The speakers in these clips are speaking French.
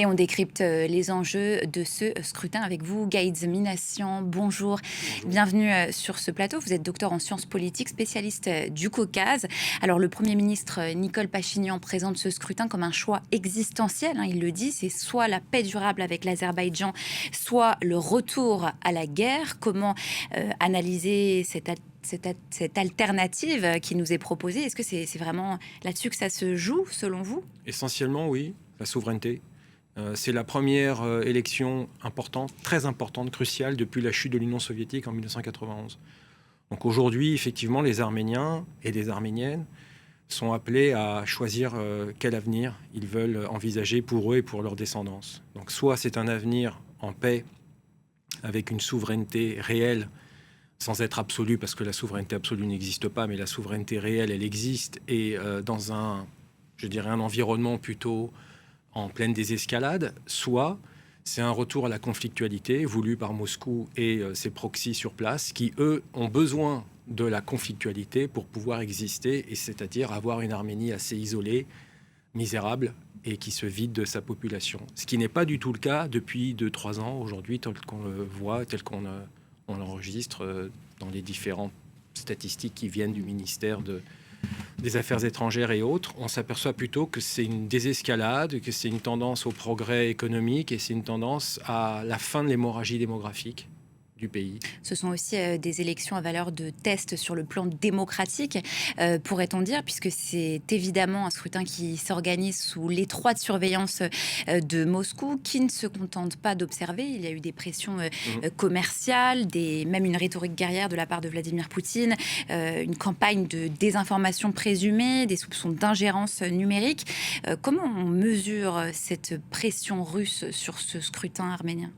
Et on décrypte les enjeux de ce scrutin avec vous, Gaïd Minassian. Bonjour, Bonjour. bienvenue sur ce plateau. Vous êtes docteur en sciences politiques, spécialiste du Caucase. Alors, le Premier ministre Nicole Pachinian présente ce scrutin comme un choix existentiel. Il le dit, c'est soit la paix durable avec l'Azerbaïdjan, soit le retour à la guerre. Comment analyser cette alternative qui nous est proposée? Est-ce que c'est vraiment là-dessus que ça se joue, selon vous? Essentiellement, oui, la souveraineté. C'est la première élection importante, très importante, cruciale depuis la chute de l'Union soviétique en 1991. Donc aujourd'hui, effectivement, les Arméniens et les Arméniennes sont appelés à choisir quel avenir ils veulent envisager pour eux et pour leur descendance. Donc soit c'est un avenir en paix avec une souveraineté réelle, sans être absolue, parce que la souveraineté absolue n'existe pas, mais la souveraineté réelle, elle existe, et dans un environnement plutôt en pleine désescalade, soit c'est un retour à la conflictualité voulu par Moscou et ses proxys sur place, qui, eux, ont besoin de la conflictualité pour pouvoir exister, et c'est-à-dire avoir une Arménie assez isolée, misérable, et qui se vide de sa population. Ce qui n'est pas du tout le cas depuis 2-3 ans, aujourd'hui, tel qu'on le voit, tel qu'on on l'enregistre dans les différentes statistiques qui viennent du ministère des Affaires étrangères et autres. On s'aperçoit plutôt que c'est une désescalade, que c'est une tendance au progrès économique et c'est une tendance à la fin de l'hémorragie démographique du pays. Ce sont aussi des élections à valeur de test sur le plan démocratique, pourrait-on dire, puisque c'est évidemment un scrutin qui s'organise sous l'étroite surveillance de Moscou, qui ne se contente pas d'observer. Il y a eu des pressions commerciales, même une rhétorique guerrière de la part de Vladimir Poutine, une campagne de désinformation présumée, des soupçons d'ingérence numérique. Comment on mesure cette pression russe sur ce scrutin arménien?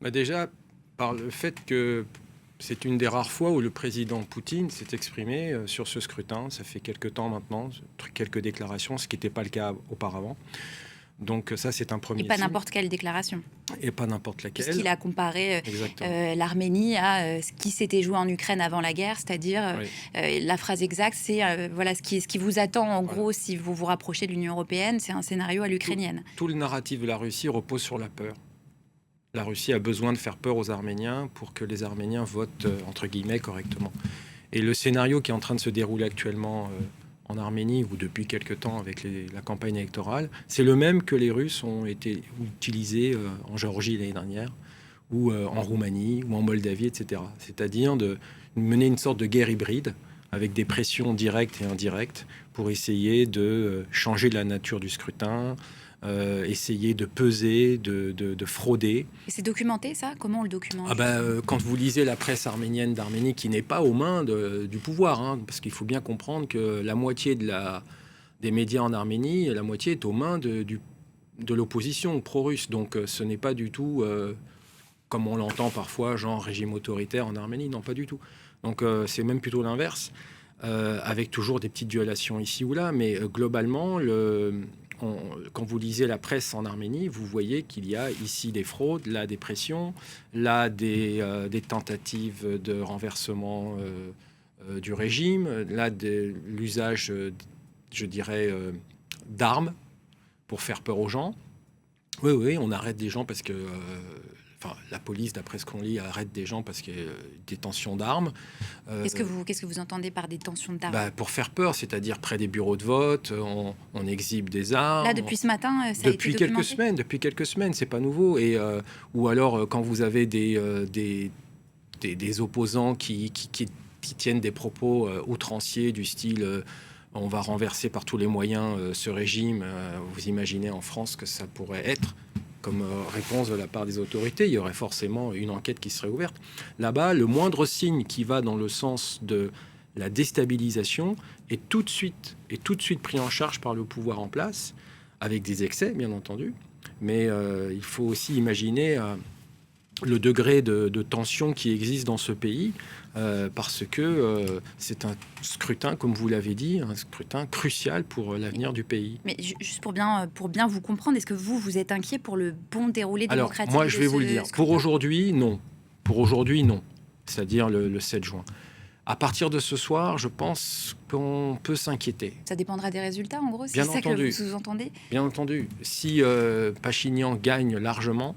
Déjà, par le fait que c'est une des rares fois où le président Poutine s'est exprimé sur ce scrutin. Ça fait quelques temps maintenant, quelques déclarations, ce qui n'était pas le cas auparavant. Donc ça, c'est un premier Et pas signe. n'importe quelle déclaration. Et pas n'importe laquelle. Puisqu'il a comparé l'Arménie à ce qui s'était joué en Ukraine avant la guerre, c'est-à-dire la phrase exacte, c'est voilà ce qui vous attend en gros si vous vous rapprochez de l'Union européenne, c'est un scénario à l'ukrainienne. Tout le narratif de la Russie repose sur la peur. La Russie a besoin de faire peur aux Arméniens pour que les Arméniens votent, entre guillemets, correctement. Et le scénario qui est en train de se dérouler actuellement en Arménie, ou depuis quelque temps avec la campagne électorale, c'est le même que les Russes ont été utilisés en Géorgie l'année dernière, ou en Roumanie, ou en Moldavie, etc. C'est-à-dire de mener une sorte de guerre hybride, avec des pressions directes et indirectes, pour essayer de changer la nature du scrutin, essayer de peser, de frauder. Et c'est documenté, ça? Comment on le documente? Quand vous lisez la presse arménienne d'Arménie, qui n'est pas aux mains du pouvoir, parce qu'il faut bien comprendre que la moitié des médias en Arménie, la moitié est aux mains de l'opposition pro-russe. Donc ce n'est pas du tout, comme on l'entend parfois, genre régime autoritaire en Arménie. Non, pas du tout. Donc c'est même plutôt l'inverse, avec toujours des petites violations ici ou là. Mais globalement, quand vous lisez la presse en Arménie, vous voyez qu'il y a ici des fraudes, là des pressions, là des tentatives de renversement du régime, là de l'usage, d'armes pour faire peur aux gens. Oui, on arrête des gens parce que... la police, d'après ce qu'on lit, arrête des gens parce qu'il y a des tensions d'armes. Qu'est-ce que vous entendez par des tensions d'armes? Pour faire peur, c'est-à-dire près des bureaux de vote, on exhibe des armes. Là, depuis ce matin, ça a été documenté? Depuis quelques semaines, c'est pas nouveau. Ou alors, quand vous avez des opposants qui tiennent des propos outranciers du style on va renverser par tous les moyens ce régime, vous imaginez en France que ça pourrait être comme réponse de la part des autorités, il y aurait forcément une enquête qui serait ouverte. Là-bas, le moindre signe qui va dans le sens de la déstabilisation est tout de suite pris en charge par le pouvoir en place, avec des excès, bien entendu. Mais il faut aussi imaginer le degré de tension qui existe dans ce pays, parce que c'est un scrutin, comme vous l'avez dit, un scrutin crucial pour l'avenir du pays. Mais juste pour bien vous comprendre, est-ce que vous êtes inquiet pour le bon déroulé démocratique? Alors, moi, je vais vous le dire. Pour aujourd'hui, non. C'est-à-dire le 7 juin. À partir de ce soir, je pense qu'on peut s'inquiéter. Ça dépendra des résultats, en gros, c'est Bien ça que entendu. vous sous-entendez? Bien entendu, si Pachinian gagne largement,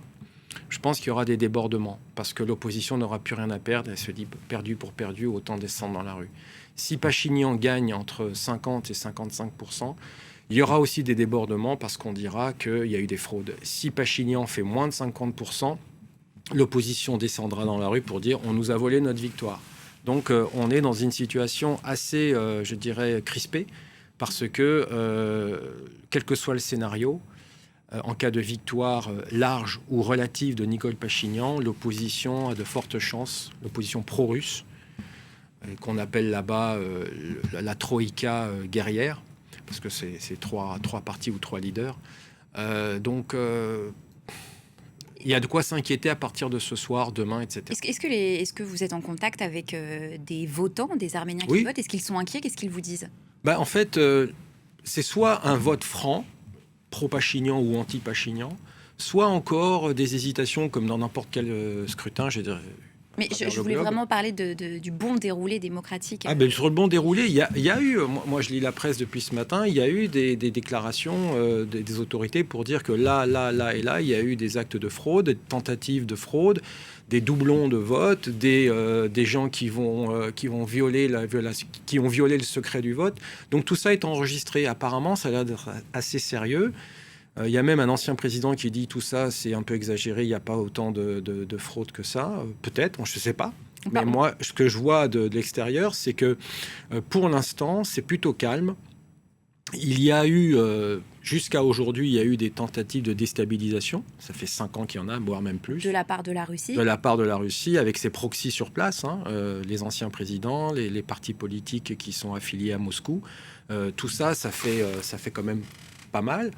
je pense qu'il y aura des débordements, parce que l'opposition n'aura plus rien à perdre, elle se dit perdu pour perdu, autant descendre dans la rue. Si Pachinian gagne entre 50 et 55%, il y aura aussi des débordements, parce qu'on dira qu'il y a eu des fraudes. Si Pachinian fait moins de 50%, l'opposition descendra dans la rue pour dire on nous a volé notre victoire. Donc on est dans une situation assez, je dirais, crispée, parce que, quel que soit le scénario, en cas de victoire large ou relative de Nicole Pachinian, l'opposition a de fortes chances, l'opposition pro-russe, qu'on appelle là-bas la troïka guerrière, parce que c'est trois partis ou trois leaders. Donc, il y a de quoi s'inquiéter à partir de ce soir, demain, etc. Est-ce que vous êtes en contact avec des votants, des Arméniens qui Oui. votent? Est-ce qu'ils sont inquiets? Qu'est-ce qu'ils vous disent? En fait, c'est soit un vote franc, pro-Pachinian ou anti-Pachinian, soit encore des hésitations comme dans n'importe quel scrutin. Mais je voulais vraiment parler du bon déroulé démocratique. Sur le bon déroulé, il y a eu, moi je lis la presse depuis ce matin, il y a eu des déclarations des autorités pour dire que là et là, il y a eu des actes de fraude, des tentatives de fraude, des doublons de vote, des gens qui ont violé le secret du vote. Donc tout ça est enregistré. Apparemment, ça a l'air d'être assez sérieux. Il y a même un ancien président qui dit tout ça, c'est un peu exagéré, il n'y a pas autant de fraude que ça. Peut-être, je ne sais pas. Mais moi, ce que je vois de l'extérieur, c'est que pour l'instant, c'est plutôt calme. Il y a eu, jusqu'à aujourd'hui, il y a eu des tentatives de déstabilisation. Ça fait 5 ans qu'il y en a, voire même plus. De la part de la Russie? De la part de la Russie, avec ses proxys sur place, les anciens présidents, les partis politiques qui sont affiliés à Moscou. Tout ça, ça fait quand même pas mal.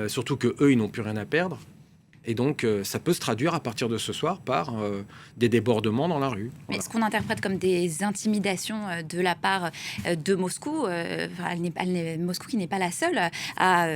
Surtout qu'eux, ils n'ont plus rien à perdre. Et donc, ça peut se traduire à partir de ce soir par des débordements dans la rue. Mais ce qu'on interprète comme des intimidations de la part de Moscou, Moscou qui n'est pas la seule à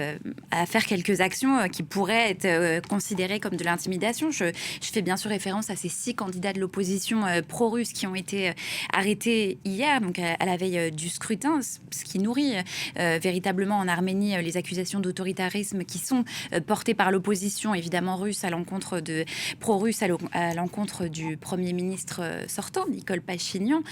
faire quelques actions qui pourraient être considérées comme de l'intimidation. Je fais bien sûr référence à ces 6 candidats de l'opposition pro-russe qui ont été arrêtés hier, donc à la veille du scrutin, ce qui nourrit véritablement en Arménie les accusations d'autoritarisme qui sont portées par l'opposition, évidemment russe, à l'encontre de pro-russe, à l'encontre du Premier ministre sortant, Nicole Pachinian.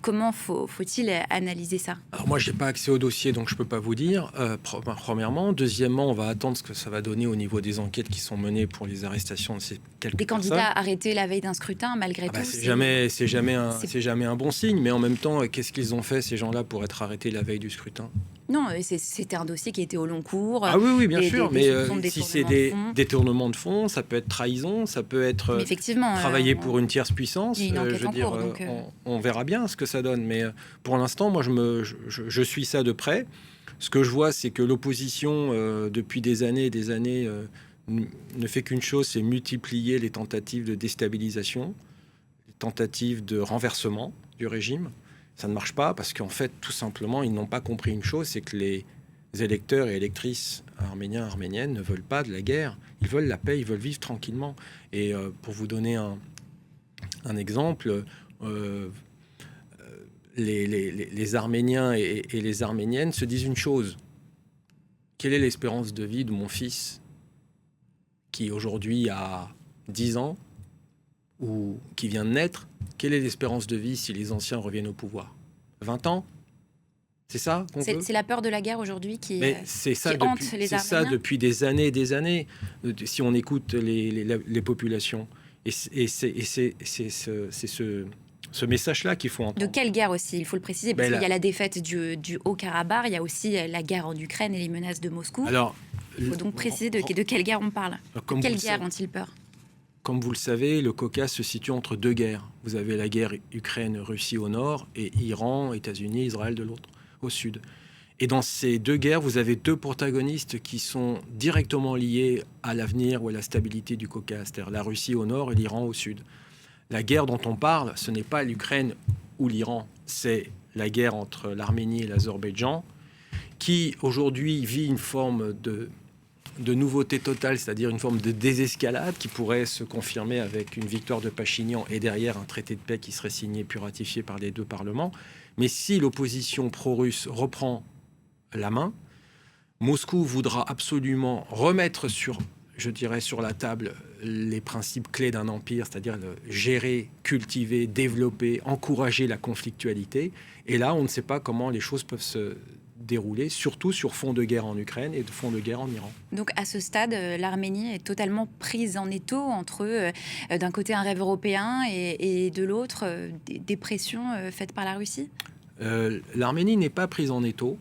Comment faut-il analyser ça? Alors moi, je n'ai pas accès au dossier, donc je ne peux pas vous dire, premièrement. Deuxièmement, on va attendre ce que ça va donner au niveau des enquêtes qui sont menées pour les arrestations de ces quelques Des personnes. candidats arrêtés la veille d'un scrutin, malgré tout. C'est jamais un bon signe, mais en même temps, qu'est-ce qu'ils ont fait, ces gens-là, pour être arrêtés la veille du scrutin? Non, c'était un dossier qui était au long cours. Ah oui, bien sûr, mais si c'est des détournements de fonds, ça peut être trahison, ça peut être travailler pour une tierce puissance. On verra bien ce que ça donne. Mais pour l'instant, moi, je suis ça de près. Ce que je vois, c'est que l'opposition, depuis des années ne fait qu'une chose, c'est multiplier les tentatives de déstabilisation, les tentatives de renversement du régime. Ça ne marche pas parce qu'en fait, tout simplement, ils n'ont pas compris une chose, c'est que les électeurs et électrices arméniens, arméniennes ne veulent pas de la guerre. Ils veulent la paix, ils veulent vivre tranquillement. Et pour vous donner un exemple, les Arméniens et les Arméniennes se disent une chose. Quelle est l'espérance de vie de mon fils qui aujourd'hui a 10 ans ou qui vient de naître? Quelle est l'espérance de vie si les anciens reviennent au pouvoir? 20 ans? C'est ça qu'on veut? C'est la peur de la guerre aujourd'hui qui hante les Arméniens. C'est ça depuis des années et des années, si on écoute les populations. Et c'est ce message-là qu'il faut entendre. De quelle guerre aussi? Il faut le préciser, parce qu'il y a la défaite du Haut-Karabakh, il y a aussi la guerre en Ukraine et les menaces de Moscou. Alors, il faut donc préciser de quelle guerre on parle. Quelle guerre ont-ils peur? Comme vous le savez, le Caucase se situe entre 2 guerres. Vous avez la guerre Ukraine-Russie au nord et Iran, États-Unis, Israël de l'autre, au sud. Et dans ces 2 guerres, vous avez 2 protagonistes qui sont directement liés à l'avenir ou à la stabilité du Caucase, c'est-à-dire la Russie au nord et l'Iran au sud. La guerre dont on parle, ce n'est pas l'Ukraine ou l'Iran, c'est la guerre entre l'Arménie et l'Azerbaïdjan, qui aujourd'hui vit une forme de nouveauté totale, c'est-à-dire une forme de désescalade qui pourrait se confirmer avec une victoire de Pachinian et derrière un traité de paix qui serait signé puis ratifié par les deux parlements. Mais si l'opposition pro-russe reprend la main, Moscou voudra absolument remettre sur la table les principes clés d'un empire, c'est-à-dire gérer, cultiver, développer, encourager la conflictualité. Et là, on ne sait pas comment les choses peuvent se dérouler, surtout sur fond de guerre en Ukraine et de fond de guerre en Iran. Donc à ce stade, l'Arménie est totalement prise en étau entre d'un côté un rêve européen et de l'autre des pressions faites par la Russie. L'Arménie n'est pas prise en étau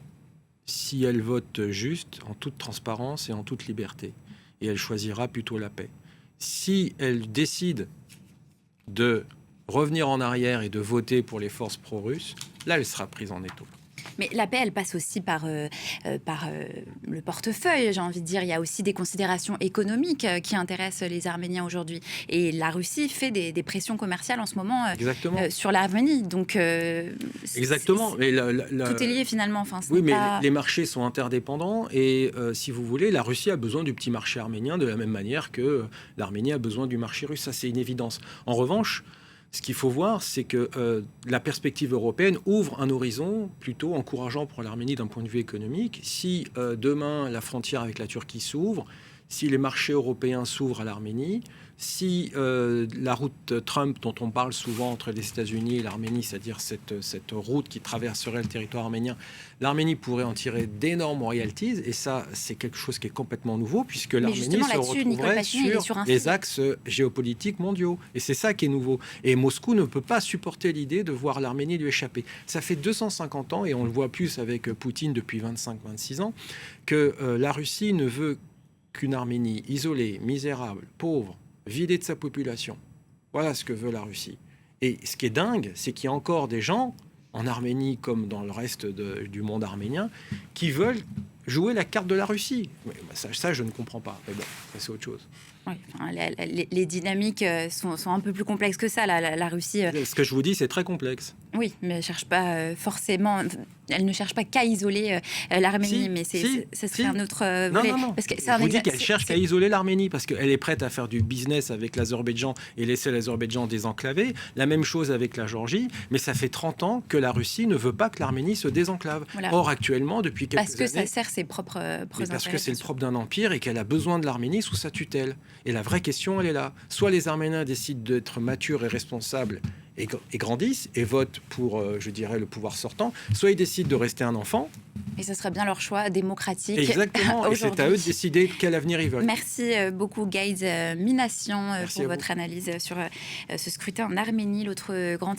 si elle vote juste, en toute transparence et en toute liberté. Et elle choisira plutôt la paix. Si elle décide de revenir en arrière et de voter pour les forces pro-russes, là, elle sera prise en étau. Mais la paix, elle passe aussi par le portefeuille, j'ai envie de dire. Il y a aussi des considérations économiques qui intéressent les Arméniens aujourd'hui. Et la Russie fait des pressions commerciales en ce moment sur l'Arménie. Donc, exactement. Tout est lié finalement. Enfin, oui, mais les marchés sont interdépendants. Et si vous voulez, la Russie a besoin du petit marché arménien de la même manière que l'Arménie a besoin du marché russe. Ça, c'est une évidence. En revanche, ce qu'il faut voir, c'est que la perspective européenne ouvre un horizon plutôt encourageant pour l'Arménie d'un point de vue économique. Si demain la frontière avec la Turquie s'ouvre, si les marchés européens s'ouvrent à l'Arménie, si la route Trump dont on parle souvent entre les États-Unis et l'Arménie, c'est-à-dire cette route qui traverserait le territoire arménien, l'Arménie pourrait en tirer d'énormes royalties, et ça, c'est quelque chose qui est complètement nouveau, puisque l'Arménie se retrouverait sur les axes géopolitiques mondiaux. Et c'est ça qui est nouveau. Et Moscou ne peut pas supporter l'idée de voir l'Arménie lui échapper. Ça fait 250 ans, et on le voit plus avec Poutine depuis 25-26 ans, que la Russie ne veut qu'une Arménie isolée, misérable, pauvre, vidée de sa population. Voilà ce que veut la Russie. Et ce qui est dingue, c'est qu'il y a encore des gens, en Arménie comme dans le reste du monde arménien, qui veulent jouer la carte de la Russie. Mais ça, je ne comprends pas. Mais bon, c'est autre chose. Oui, enfin, les dynamiques sont un peu plus complexes que ça. La Russie... Ce que je vous dis, c'est très complexe. Oui, mais elle cherche pas forcément... Elle ne cherche pas qu'à isoler l'Arménie, mais ce serait un autre volet. Non. Parce que je vous dis qu'elle cherche qu'à isoler l'Arménie, parce qu'elle est prête à faire du business avec l'Azerbaïdjan et laisser l'Azerbaïdjan désenclavé. La même chose avec la Géorgie, mais ça fait 30 ans que la Russie ne veut pas que l'Arménie se désenclave. Voilà. Or, actuellement, depuis quelques années... Parce que ça sert ses propres intérêts. Parce que c'est le propre d'un empire et qu'elle a besoin de l'Arménie sous sa tutelle. Et la vraie question, elle est là. Soit les Arméniens décident d'être matures et responsables et grandissent et votent pour, je dirais, le pouvoir sortant, soit ils décident de rester un enfant. Et ce serait bien leur choix démocratique. Exactement, et c'est à eux de décider quel avenir ils veulent. Merci beaucoup, Gaïd Minassian, pour votre analyse sur ce scrutin en Arménie, l'autre grand